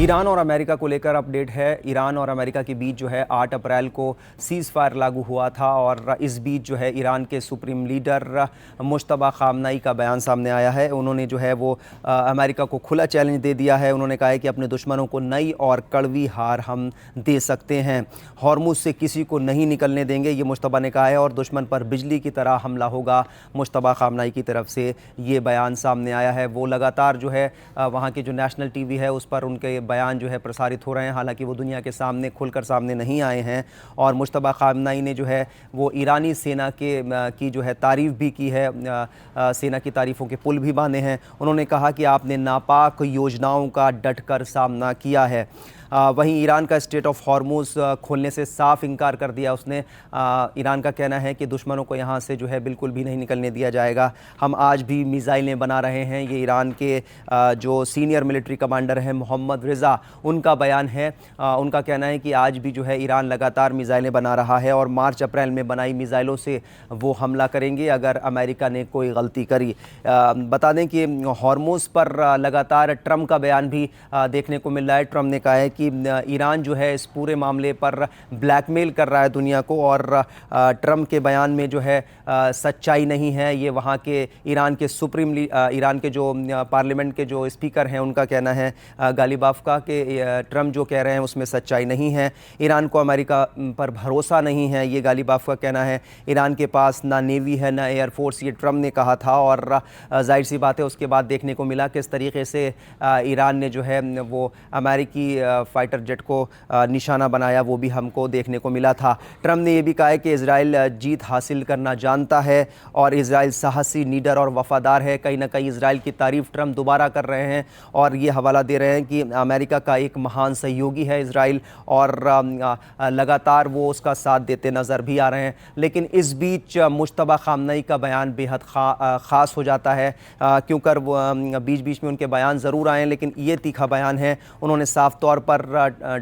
Iran और America को लेकर अपडेट है। ईरान और अमेरिका के बीच जो है 8 अप्रैल को सीज़ फायर लागू हुआ था और इस बीच जो है ईरान के सुप्रीम लीडर मुश्तबा खामनेई का बयान सामने आया है। उन्होंने जो है वो अमेरिका को खुला चैलेंज दे दिया है। उन्होंने कहा है कि अपने दुश्मनों को नई और कड़वी हार हम दे सकते हैं, हॉर्मुज़ से किसी को नहीं निकलने देंगे, ये मुश्तबा ने कहा है और दुश्मन पर बिजली की तरह हमला होगा। मुश्तबा खामनेई की तरफ से ये बयान सामने आया है। वो लगातार जो है वहाँ की जो नेशनल टीवी है उस पर उनके बयान जो है प्रसारित हो रहे हैं, हालांकि वो दुनिया के सामने खुलकर सामने नहीं आए हैं। और मुश्तबा खामनेई ने जो है वो ईरानी सेना की जो है तारीफ़ भी की है, सेना की तारीफ़ों के पुल भी बांधे हैं। उन्होंने कहा कि आपने नापाक योजनाओं का डटकर सामना किया है। वहीं ईरान का स्टेट ऑफ हॉर्मुज़ खोलने से साफ इनकार कर दिया उसने। ईरान का कहना है कि दुश्मनों को यहाँ से जो है बिल्कुल भी नहीं निकलने दिया जाएगा। हम आज भी मिसाइलें बना रहे हैं, ये ईरान के जो सीनियर मिलिट्री कमांडर हैं मोहम्मद रिज़ा, उनका बयान है। उनका कहना है कि आज भी जो है ईरान लगातार मिसाइलें बना रहा है और मार्च अप्रैल में बनाई मिसाइलों से वो हमला करेंगे अगर अमेरिका ने कोई गलती करी। बता दें कि हॉर्मुज़ पर लगातार ट्रंप का बयान भी देखने को मिल रहा है। ट्रंप ने कहा है कि ईरान जो है इस पूरे मामले पर ब्लैकमेल कर रहा है दुनिया को और ट्रंप के बयान में जो है सच्चाई नहीं है। ये वहाँ के ईरान के जो पार्लियामेंट के जो स्पीकर हैं उनका कहना है, गालिबाफ का, कि ट्रंप जो कह रहे हैं उसमें सच्चाई नहीं है। ईरान को अमेरिका पर भरोसा नहीं है, ये गालिबाफ का कहना है। ईरान के पास ना नेवी है ना एयरफोर्स, ये ट्रंप ने कहा था और जाहिर सी बात है उसके बाद देखने को मिला किस तरीके से ईरान ने जो है वो अमेरिकी फाइटर जेट को निशाना बनाया, वो भी हमको देखने को मिला था। ट्रंप ने यह भी कहा है कि इजराइल जीत हासिल करना जानता है और इजराइल साहसी, निडर और वफादार है। कहीं ना कहीं इजराइल की तारीफ ट्रंप दोबारा कर रहे हैं और ये हवाला दे रहे हैं कि अमेरिका का एक महान सहयोगी है इजराइल और लगातार वो उसका साथ देते नज़र भी आ रहे हैं। लेकिन इस बीच मुश्तबा खामनेई का बयान बेहद ख़ास हो जाता है, क्योंकि वो बीच बीच में उनके बयान ज़रूर आए लेकिन ये तीखा बयान है। उन्होंने साफ तौर पर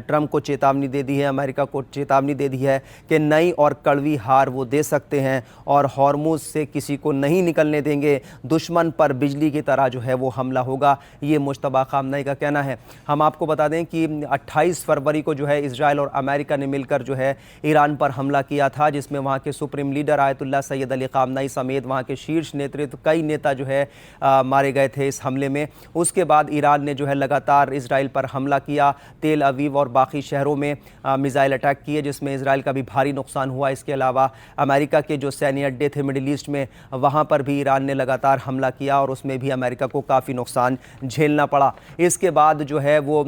ट्रंप को चेतावनी दे दी है, अमेरिका को चेतावनी दे दी है कि नई और कड़वी हार वो दे सकते हैं और हॉर्मुज़ से किसी को नहीं निकलने देंगे, दुश्मन पर बिजली की तरह जो है वो हमला होगा, ये मुश्तबा खामनेई का कहना है। हम आपको बता दें कि 28 फरवरी को जो है इजराइल और अमेरिका ने मिलकर जो है ईरान पर हमला किया था, जिसमें वहाँ के supreme leader Ayatollah Syed Ali Khamenei समेत वहाँ के शीर्ष नेतृत्व कई नेता जो है मारे गए थे इस हमले में। उसके बाद ईरान ने जो है लगातार इजराइल पर हमला किया, तेल अवीव और बाकी शहरों में मिसाइल अटैक किए, जिसमें इजराइल का भी भारी नुकसान हुआ। इसके अलावा अमेरिका के जो सैन्य अड्डे थे मिडिल ईस्ट में, वहाँ पर भी ईरान ने लगातार हमला किया और उसमें भी अमेरिका को काफ़ी नुकसान झेलना पड़ा। इसके बाद जो है वो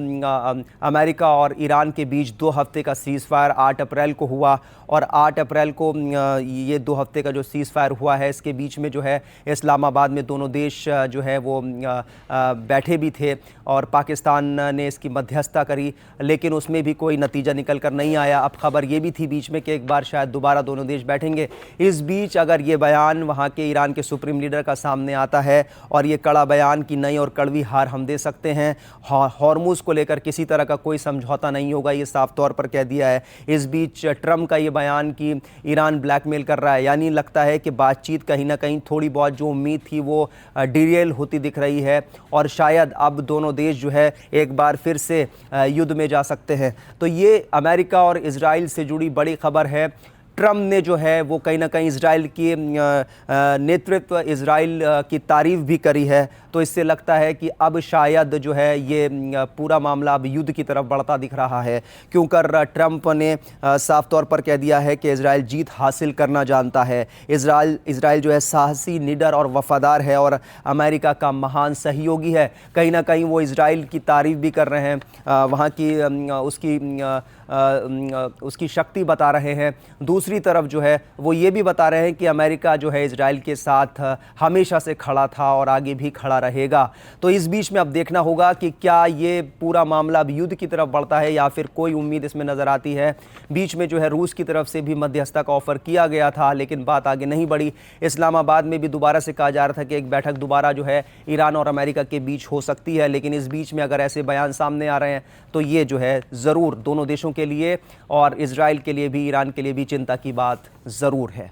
अमेरिका और ईरान के बीच 2 हफ्ते का सीज़ फायर 8 अप्रैल को हुआ और 8 अप्रैल को ये 2 हफ्ते का जो सीज़ फायर हुआ है इसके बीच में जो है इस्लामाबाद में दोनों देश जो है वो बैठे भी थे और पाकिस्तान ने इसकी मध्यस्थता करी, लेकिन उसमें भी कोई नतीजा निकल कर नहीं आया। अब खबर ये भी थी बीच में कि एक बार शायद दोबारा दोनों देश बैठेंगे। इस बीच अगर ये बयान वहाँ के ईरान के सुप्रीम लीडर का सामने आता है और ये कड़ा बयान की नई और कड़वी हार हम दे सकते हैं, हॉर्मुज़ को लेकर किसी तरह का कोई समझौता नहीं होगा, ये साफ तौर पर कह दिया है। इस बीच ट्रंप का ये बयान कि ईरान ब्लैकमेल कर रहा है, यानी लगता है कि बातचीत कहीं ना कहीं थोड़ी बहुत जो उम्मीद थी वो डिरेल होती दिख रही है और शायद अब दोनों देश जो है एक बार फिर से युद्ध में जा सकते हैं। तो ये अमेरिका और इजराइल से जुड़ी बड़ी खबर है। ट्रंप ने जो है वो कहीं ना कहीं इजराइल की नेतृत्व, इजराइल की तारीफ़ भी करी है, तो इससे लगता है कि अब शायद जो है ये पूरा मामला अब युद्ध की तरफ बढ़ता दिख रहा है, क्योंकि ट्रंप ने साफ तौर पर कह दिया है कि इजराइल जीत हासिल करना जानता है। इजराइल जो है साहसी, निडर और वफादार है और अमेरिका का महान सहयोगी है। कहीं ना कहीं वो इजराइल की तारीफ़ भी कर रहे हैं, वहाँ की उसकी शक्ति बता रहे हैं। दूसरी तरफ जो है वो ये भी बता रहे हैं कि अमेरिका जो है इजराइल के साथ हमेशा से खड़ा था और आगे भी खड़ा रहेगा। तो इस बीच में अब देखना होगा कि क्या ये पूरा मामला अब युद्ध की तरफ बढ़ता है या फिर कोई उम्मीद इसमें नज़र आती है। बीच में जो है रूस की तरफ से भी मध्यस्थता का ऑफ़र किया गया था लेकिन बात आगे नहीं बढ़ी। इस्लामाबाद में भी दोबारा से कहा जा रहा था कि एक बैठक दोबारा जो है ईरान और अमेरिका के बीच हो सकती है, लेकिन इस बीच में अगर ऐसे बयान सामने आ रहे हैं तो ये जो है ज़रूर दोनों देशों के लिए और इजराइल के लिए भी, ईरान के लिए भी चिंता की बात ज़रूर है।